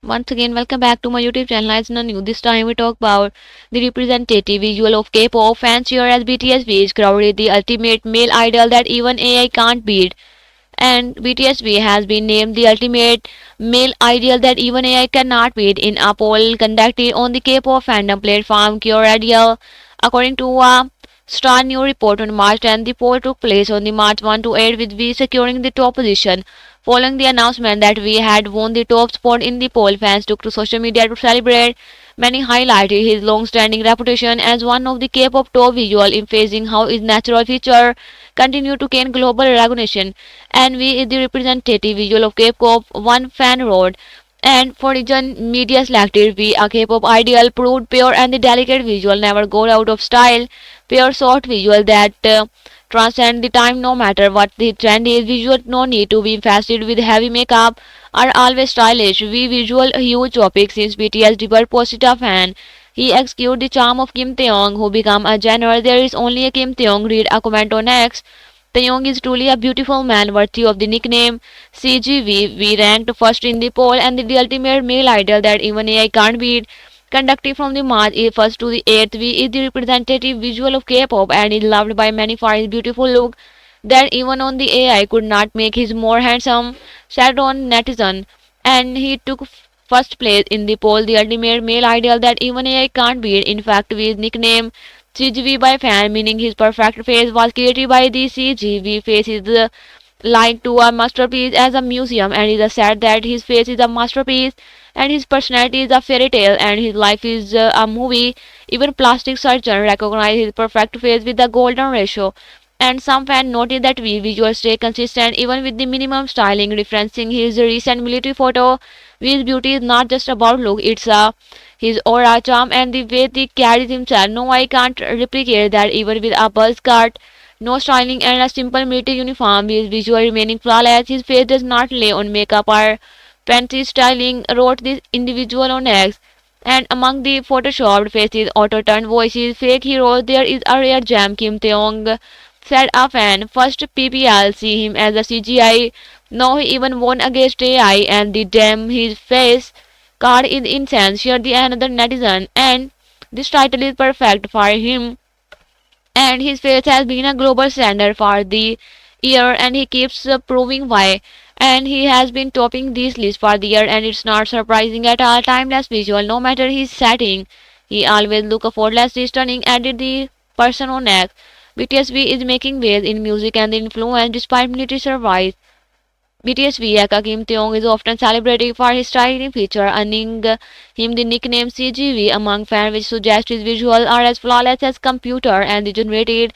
Once again, welcome back to my YouTube channel. As new, this time we talk about the representative visual of K-pop fans here as BTS is crowded the ultimate male idol that even AI can't beat. And BTSV has been named the ultimate male ideal that even AI cannot beat in a poll conducted on the K-pop fandom platform Curadio. According to a Star New report on March 10, the poll took place on the March 1 to 8 with V securing the top position. Following the announcement that V had won the top spot in the poll, fans took to social media to celebrate. Many highlighted his long-standing reputation as one of the K-pop top visual, emphasizing how his natural feature continued to gain global recognition. And V is the representative visual of K-pop, one fan wrote. And for region media selected V, a K-pop ideal, proved pure and the delicate visual never go out of style. Pure soft visual that transcend the time no matter what the trend is. Visual no need to be infested with heavy makeup are always stylish. We visual huge topic since BTS debut Posita fan. He executed the charm of Kim Taeyong who become a genre. There is only a Kim Taeyong, read a comment on X. Taeyong is truly a beautiful man worthy of the nickname CGV. We ranked first in the poll and the ultimate male idol that even AI can't beat. Conducted from the March 1st to the 8th, V is the representative visual of K-pop and is loved by many for his beautiful look that even on the AI could not make him more handsome, said on netizen. And he took first place in the poll, the ultimate male ideal that even AI can't beat. In fact, V's nickname CGV by fan, meaning his perfect face, was created by the CGV face is like to a masterpiece as a museum, and it is said that his face is a masterpiece and his personality is a fairy tale and his life is a movie. Even plastic surgeon recognized his perfect face with the golden ratio. And some fans noted that V visuals stay consistent even with the minimum styling, referencing his recent military photo. V's beauty is not just about look, it's his aura, charm, and the way he carries himself. No, I can't replicate that even with a buzz cut. No styling and a simple military uniform, his visual remaining flawless. His face does not lay on makeup or fancy styling, wrote this individual on X. And among the photoshopped faces, auto-turned voices, fake heroes, there is a rare gem. Kim Taeyong said a fan. First PPL see him as a CGI. Now he even won against AI and the damn his face card is insane. Shared the another netizen and this title is perfect for him and his face has been a global standard for the year and he keeps proving why and he has been topping this list for the year and it's not surprising at all. Timeless visual no matter his setting, he always look effortlessly stunning, added the person on X. BTSV is making waves in music and the influence despite military service. BTSV aka Kim Taeyong is often celebrated for his styling feature, earning him the nickname CGV among fans, which suggests his visuals are as flawless as computer and the generated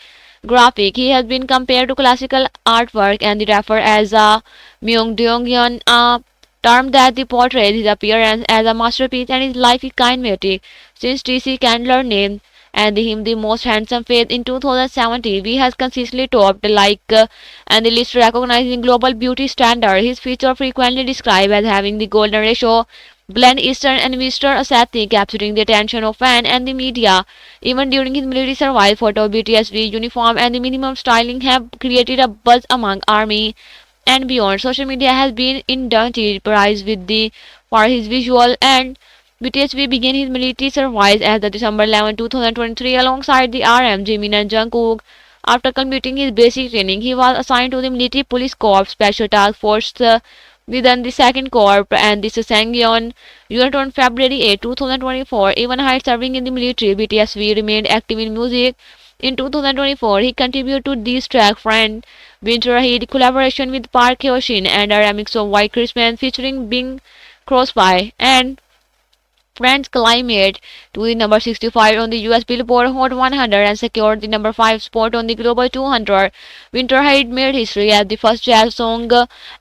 graphic. He has been compared to classical artwork and the referred as a Myeongdongyeon, a term that the portrays his appearance as a masterpiece and his life is kinematic. Since TC Candler named and him the most handsome face in 2017, he has consistently topped and the list recognizing global beauty standard. His feature frequently described as having the golden ratio, blend Eastern and Western aesthetic, capturing the attention of fans and the media. Even during his military survival photo, BTSV uniform and the minimum styling have created a buzz among army and beyond. Social media has been inducted prize with the for his visual and BTSV began his military service as the December 11, 2023 alongside the RM Jimin and Jungkook. After completing his basic training, he was assigned to the Military Police Corps Special Task Force within the 2nd Corps and the Sangyeon unit on February 8, 2024. Even while serving in the military, BTSV remained active in music. In 2024, he contributed to this track Friend Winter Heat collaboration with Park Hyo-shin and a remix of White Christmas featuring Bing Crosby and Friends climbed to the number 65 on the US Billboard Hot 100 and secured the number 5 spot on the Global 200. Winter Heights made history as the first jazz song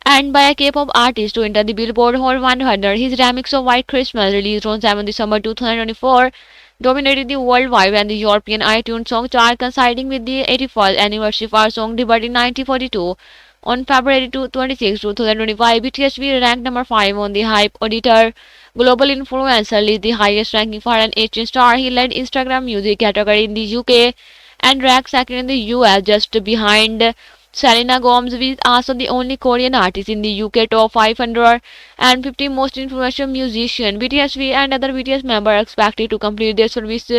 and by a K-pop artist to enter the Billboard Hot 100. His remix of White Christmas, released on 7 December 2024, dominated the worldwide and the European iTunes song chart, coinciding with the 81st anniversary of our song debuted in 1942. On February 26, 2025, BTSV ranked number 5 on the Hype Auditor Global Influencer list, the highest ranking for an Asian star. He led Instagram music category in the UK and ranked second in the US, just behind Selena Gomez is also the only Korean artist in the UK top 550 most influential musician. BTSV and other BTS members are expected to complete their service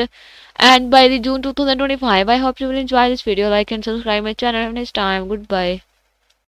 and by the June 2025. I hope you will enjoy this video. Like and subscribe my channel. Have a nice time. Goodbye.